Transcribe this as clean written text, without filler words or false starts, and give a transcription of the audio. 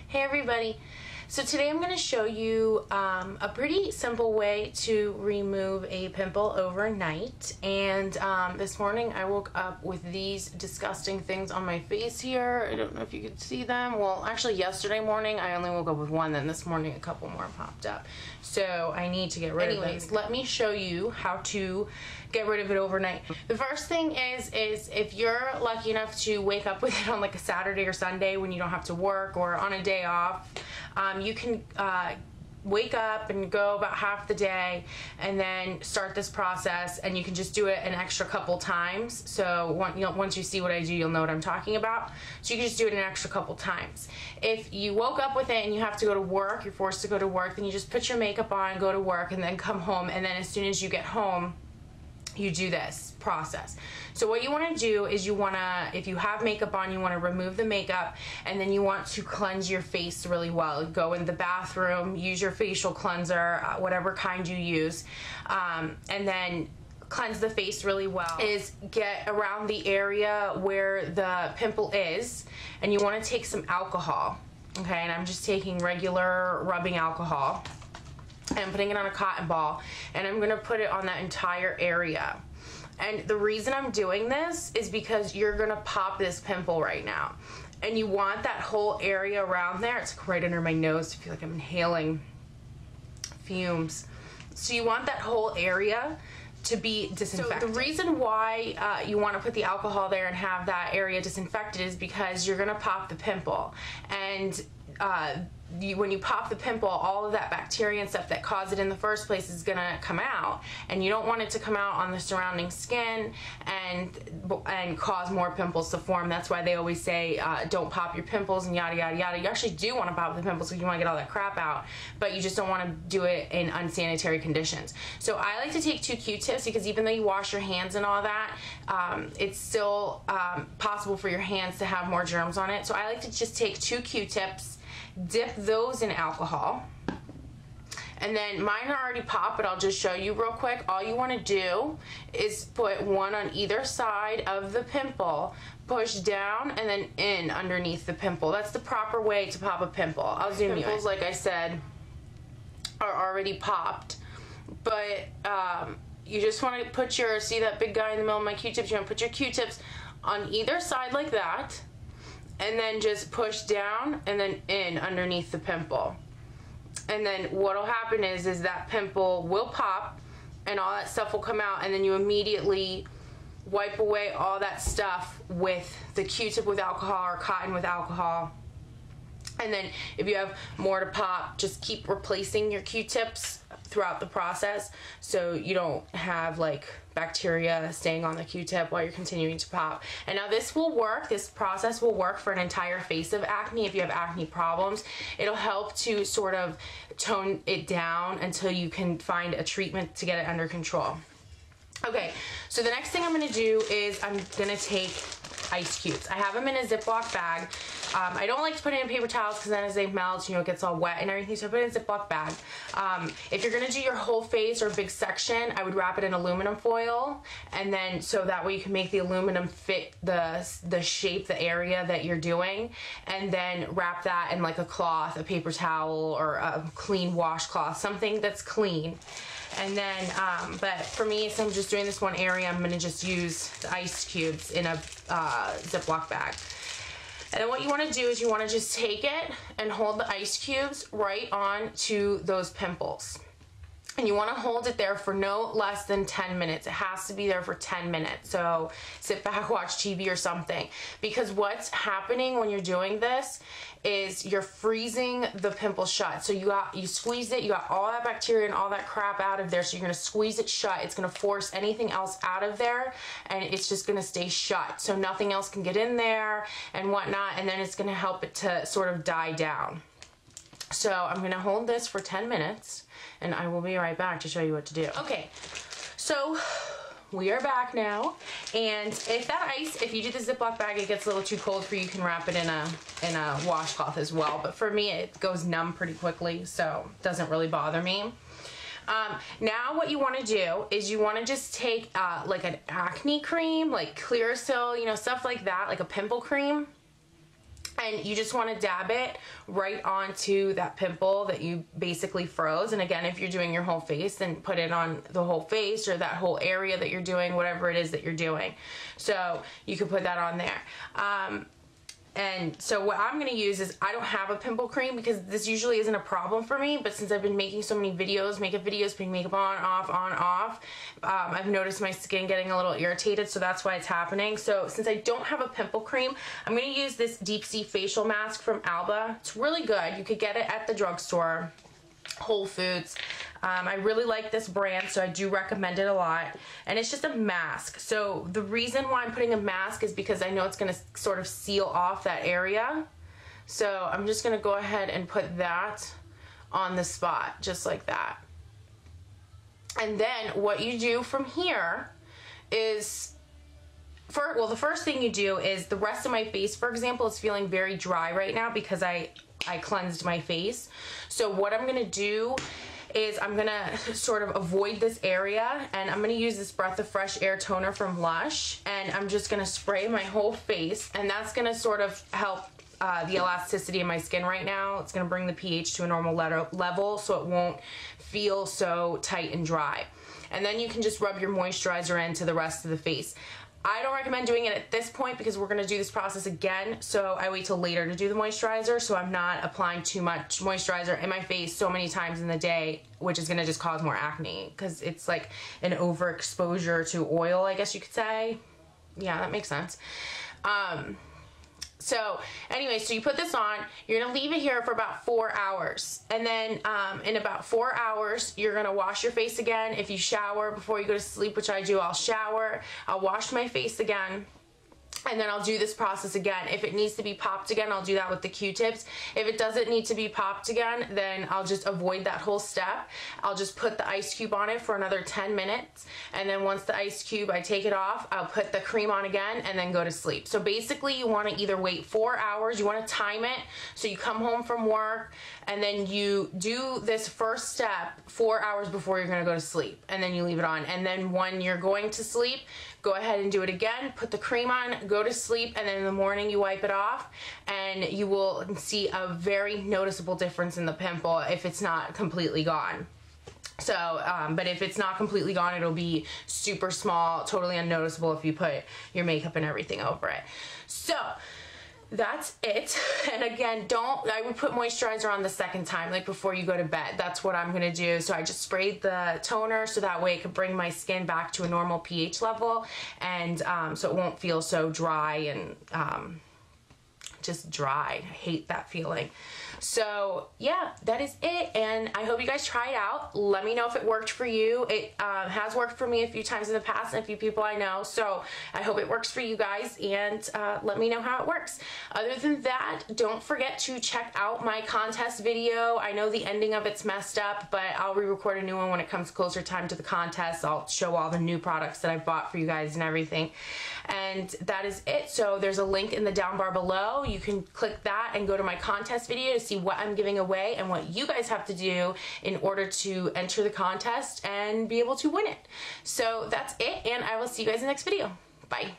Hey everybody, so today I'm going to show you a pretty simple way to remove a pimple overnight. And this morning I woke up with these disgusting things on my face here. I don't know if you could see them. Well, actually yesterday morning I only woke up with one, then this morning a couple more popped up. So I need to get rid of them. Let me show you how to get rid of it overnight. The first thing is if you're lucky enough to wake up with it on like a Saturday or Sunday when you don't have to work or on a day off, you can wake up and go about half the day and then start this process, and you can just do it an extra couple times. So once you see what I do, you'll know what I'm talking about. So you can just do it an extra couple times. If you woke up with it and you have to go to work, you're forced to go to work, then you just put your makeup on, go to work, and then come home, and then as soon as you get home, you do this process. So what you want to do is if you have makeup on, you want to remove the makeup, and then you want to cleanse your face really well. Go in the bathroom, use your facial cleanser, whatever kind you use, and then cleanse the face really well. Get around the area where the pimple is, and you want to take some alcohol, okay? And I'm just taking regular rubbing alcohol, and I'm putting it on a cotton ball, and I'm gonna put it on that entire area. And the reason I'm doing this is because you're gonna pop this pimple right now, and you want that whole area around there. It's right under my nose. I feel like I'm inhaling fumes. So you want that whole area to be disinfected. So the reason why you want to put the alcohol there and have that area disinfected is because you're gonna pop the pimple, and when you pop the pimple, all of that bacteria and stuff that caused it in the first place is gonna come out, and you don't want it to come out on the surrounding skin and cause more pimples to form. That's why they always say don't pop your pimples and yada yada yada. You actually do want to pop the pimples because you want to get all that crap out, but you just don't want to do it in unsanitary conditions. So I like to take 2 Q-tips, because even though you wash your hands and all that, it's still possible for your hands to have more germs on it. So I like to just take 2 Q-tips, dip those in alcohol, and then mine are already popped, but I'll just show you real quick. All you want to do is put one on either side of the pimple, push down, and then in underneath the pimple. That's the proper way to pop a pimple. I'll zoom you in. Pimples, like I said, are already popped, but you just want to put see that big guy in the middle of my Q-tips? You want to put your Q-tips on either side like that, and then just push down and then in underneath the pimple. And then what'll happen is that pimple will pop and all that stuff will come out, and then you immediately wipe away all that stuff with the Q-tip with alcohol or cotton with alcohol. And then if you have more to pop, just keep replacing your Q-tips throughout the process so you don't have like bacteria staying on the Q-tip while you're continuing to pop. And now this process will work for an entire face of acne. If you have acne problems, it'll help to sort of tone it down until you can find a treatment to get it under control. Okay, so the next thing I'm gonna do is I'm gonna take ice cubes. I have them in a Ziploc bag. I don't like to put it in paper towels because then as they melt, it gets all wet and everything, so I put it in a Ziploc bag. If you're gonna do your whole face or a big section, I would wrap it in aluminum foil, and then so that way you can make the aluminum fit the shape, the area that you're doing, and then wrap that in like a cloth, a paper towel, or a clean washcloth, something that's clean. And then, but for me, since I'm just doing this one area, I'm gonna just use the ice cubes in a Ziploc bag. And then what you wanna do is you wanna just take it and hold the ice cubes right on to those pimples. And you wanna hold it there for no less than 10 minutes. It has to be there for 10 minutes. So sit back, watch TV or something. Because what's happening when you're doing this is you're freezing the pimple shut. So you squeeze it, you got all that bacteria and all that crap out of there, so you're gonna squeeze it shut. It's gonna force anything else out of there, and it's just gonna stay shut. So nothing else can get in there and whatnot, and then it's gonna help it to sort of die down. So I'm gonna hold this for 10 minutes, and I will be right back to show you what to do. Okay, so we are back now, and if you do the Ziploc bag, it gets a little too cold for you, can wrap it in a washcloth as well. But for me, it goes numb pretty quickly, so it doesn't really bother me. Now what you want to do is you want to just take like an acne cream, like Clearasil, stuff like that, like a pimple cream. And you just want to dab it right onto that pimple that you basically froze. And again, if you're doing your whole face, then put it on the whole face or that whole area that you're doing, whatever it is that you're doing. So you can put that on there. And so what I'm going to use is, I don't have a pimple cream because this usually isn't a problem for me, but since I've been making so many videos, putting makeup on, off, I've noticed my skin getting a little irritated, so that's why it's happening. So since I don't have a pimple cream, I'm going to use this Deep Sea Facial Mask from Alba. It's really good. You could get it at the drugstore, Whole Foods. I really like this brand, so I do recommend it a lot. And it's just a mask. So the reason why I'm putting a mask is because I know it's going to sort of seal off that area. So I'm just going to go ahead and put that on the spot, just like that. And then what you do from here is, the first thing you do is, the rest of my face, for example, is feeling very dry right now because I cleansed my face. So what I'm going to do is I'm gonna sort of avoid this area, and I'm gonna use this Breath of Fresh Air toner from Lush, and I'm just gonna spray my whole face, and that's gonna sort of help the elasticity in my skin right now. It's gonna bring the pH to a normal level so it won't feel so tight and dry. And then you can just rub your moisturizer into the rest of the face. I don't recommend doing it at this point because we're going to do this process again, so I wait till later to do the moisturizer, so I'm not applying too much moisturizer in my face so many times in the day, which is going to just cause more acne because it's like an overexposure to oil, I guess you could say. Yeah, that makes sense. So anyway, so you put this on, you're going to leave it here for about 4 hours. And then in about 4 hours, you're going to wash your face again. If you shower before you go to sleep, which I do, I'll shower. I'll wash my face again. And then I'll do this process again. If it needs to be popped again, I'll do that with the Q-tips. If it doesn't need to be popped again, then I'll just avoid that whole step. I'll just put the ice cube on it for another 10 minutes. And then once the ice cube, I take it off, I'll put the cream on again and then go to sleep. So basically you want to either wait 4 hours, you want to time it. So you come home from work and then you do this first step 4 hours before you're going to go to sleep. And then you leave it on. And then when you're going to sleep, go ahead and do it again, put the cream on, go to sleep, and then in the morning you wipe it off, and you will see a very noticeable difference in the pimple if it's not completely gone. So, but if it's not completely gone, it'll be super small, totally unnoticeable if you put your makeup and everything over it. So, that's it. And again, I would put moisturizer on the second time, like before you go to bed. That's what I'm gonna do. So I just sprayed the toner so that way it could bring my skin back to a normal pH level, and so it won't feel so dry and just dry. I hate that feeling. So yeah, that is it, and I hope you guys try it out. Let me know if it worked for you. It has worked for me a few times in the past and a few people I know, so I hope it works for you guys, and let me know how it works. Other than that, don't forget to check out my contest video. I know the ending of it's messed up, but I'll re-record a new one when it comes closer time to the contest. I'll show all the new products that I bought for you guys and everything. And that is it. So there's a link in the down bar below. You can click that and go to my contest video to see what I'm giving away and what you guys have to do in order to enter the contest and be able to win it. So that's it, and I will see you guys in the next video. Bye.